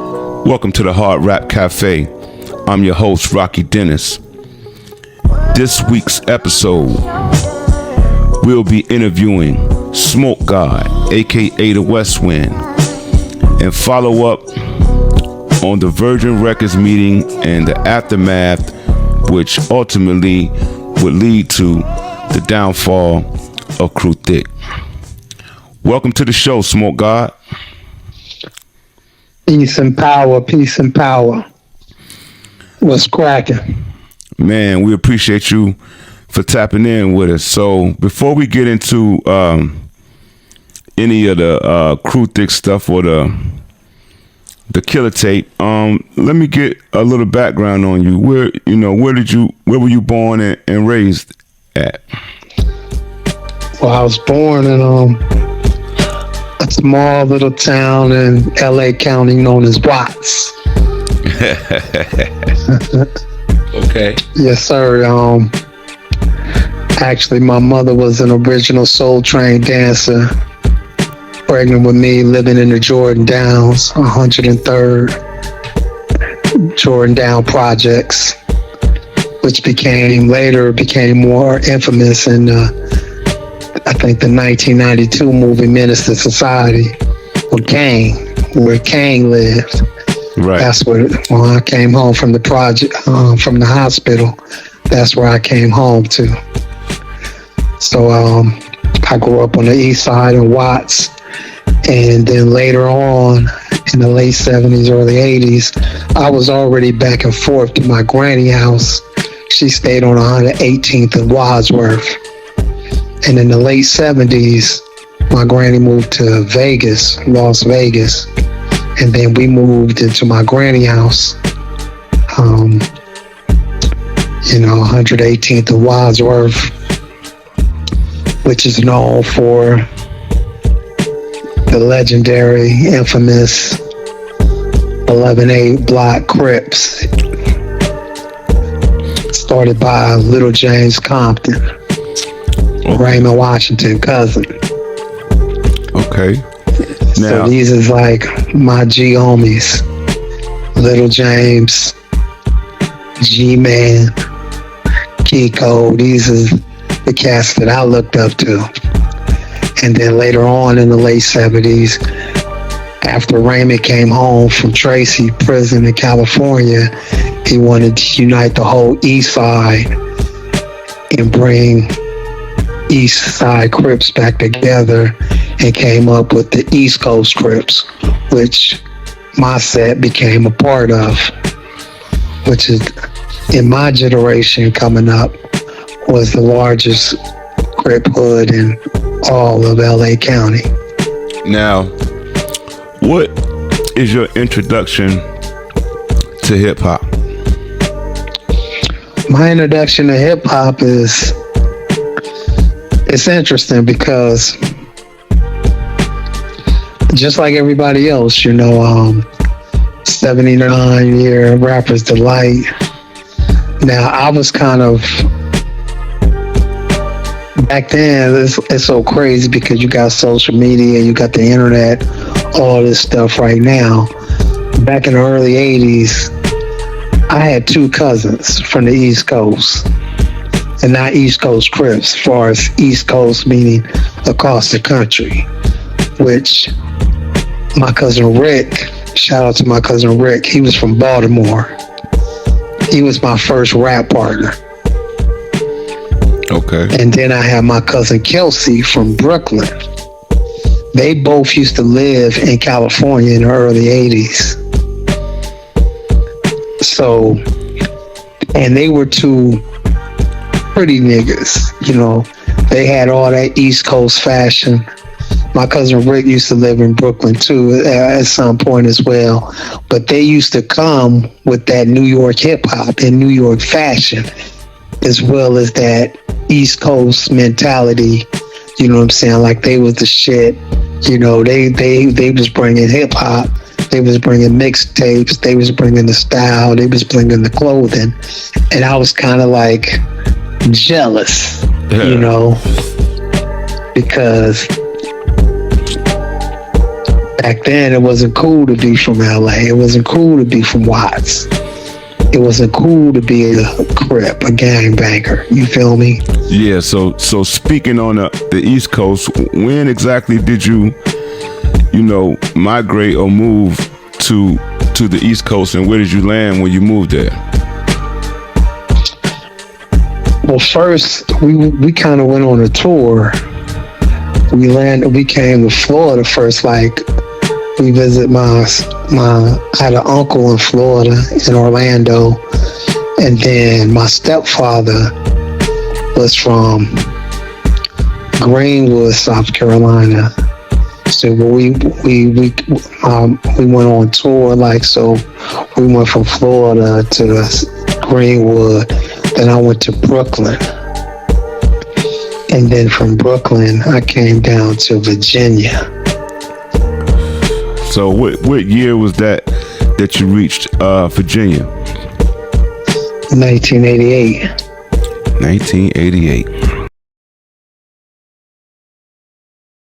Welcome to the Hard Rap Cafe. I'm your host, Rocky Dennis. This week's episode, we'll be interviewing SMOKGOD, aka the West Wind, and follow up on the Virgin Records meeting and the aftermath, which ultimately would lead to the downfall of Crip Thick. Welcome to the show, SMOKGOD. Peace and power, peace and power. What's cracking? Man, we appreciate you for tapping in with us. So before we get into any of the Crip Thick stuff or the killer tape, let me get a little background on you. Where were you born and raised at? Well, I was born in a small little town in LA County known as Watts. Okay. Yes, sir. Actually, my mother was an original Soul Train dancer, pregnant with me, living in the Jordan Downs, 103rd Jordan Down Projects, which later became more infamous in I think the 1992 movie Menace to Society, where Kang lived. Right. That's where, when I came home from the project, from the hospital, that's where I came home to. So I grew up on the east side of Watts, and then later on, in the late 70s, early 80s, I was already back and forth to my granny house. She stayed on 118th and Wadsworth. And in the late 70s, my granny moved to Vegas, Las Vegas. And then we moved into my granny house, 118th and Wadsworth, which is known for the legendary, infamous 11-8 block Crips, started by Little James Compton, Raymond Washington cousin. Okay. Now, so these is like my G homies, Little James, G-Man, Kiko. These is the cast that I looked up to. And then later on in the late 70s, after Raymond came home from Tracy prison in California, he wanted to unite the whole East Side and bring East Side Crips back together, and came up with the East Coast Crips, which my set became a part of, which is, in my generation coming up, was the largest Crip hood in all of LA County. Now, what is your introduction to hip hop? My introduction to hip hop it's interesting because just like everybody else, 79-year Rapper's Delight. Now, I was kind of, back then, it's so crazy because you got social media, you got the internet, all this stuff right now. Back in the early 80s, I had two cousins from the East Coast, and not East Coast Crips, as far as East Coast meaning across the country, which my cousin Rick, shout out to my cousin Rick, he was from Baltimore. He was my first rap partner. Okay. And then I had my cousin Kelsey from Brooklyn. They both used to live in California in the early 80s. So, and they were two pretty niggas, They had all that East Coast fashion. My cousin Rick used to live in Brooklyn too at some point as well. But they used to come with that New York hip hop and New York fashion, as well as that East Coast mentality. You know what I'm saying? Like they was the shit. They was bringing hip hop. They was bringing mixtapes. They was bringing the style. They was bringing the clothing. And I was kind of like jealous, because Back then, it wasn't cool to be from LA. It wasn't cool to be from Watts. It wasn't cool to be a Crip, a gangbanger. You feel me? Yeah. So speaking on the East Coast, when exactly did you migrate or move to the East Coast, and where did you land when you moved there? Well, first we kind of went on a tour. We came to Florida first. Like, we visit I had an uncle in Florida, in Orlando, and then my stepfather was from Greenwood, South Carolina. So we went on tour, like, so we went from Florida to Greenwood, then I went to Brooklyn, and then from Brooklyn I came down to Virginia. So what year was that you reached Virginia? 1988. 1988.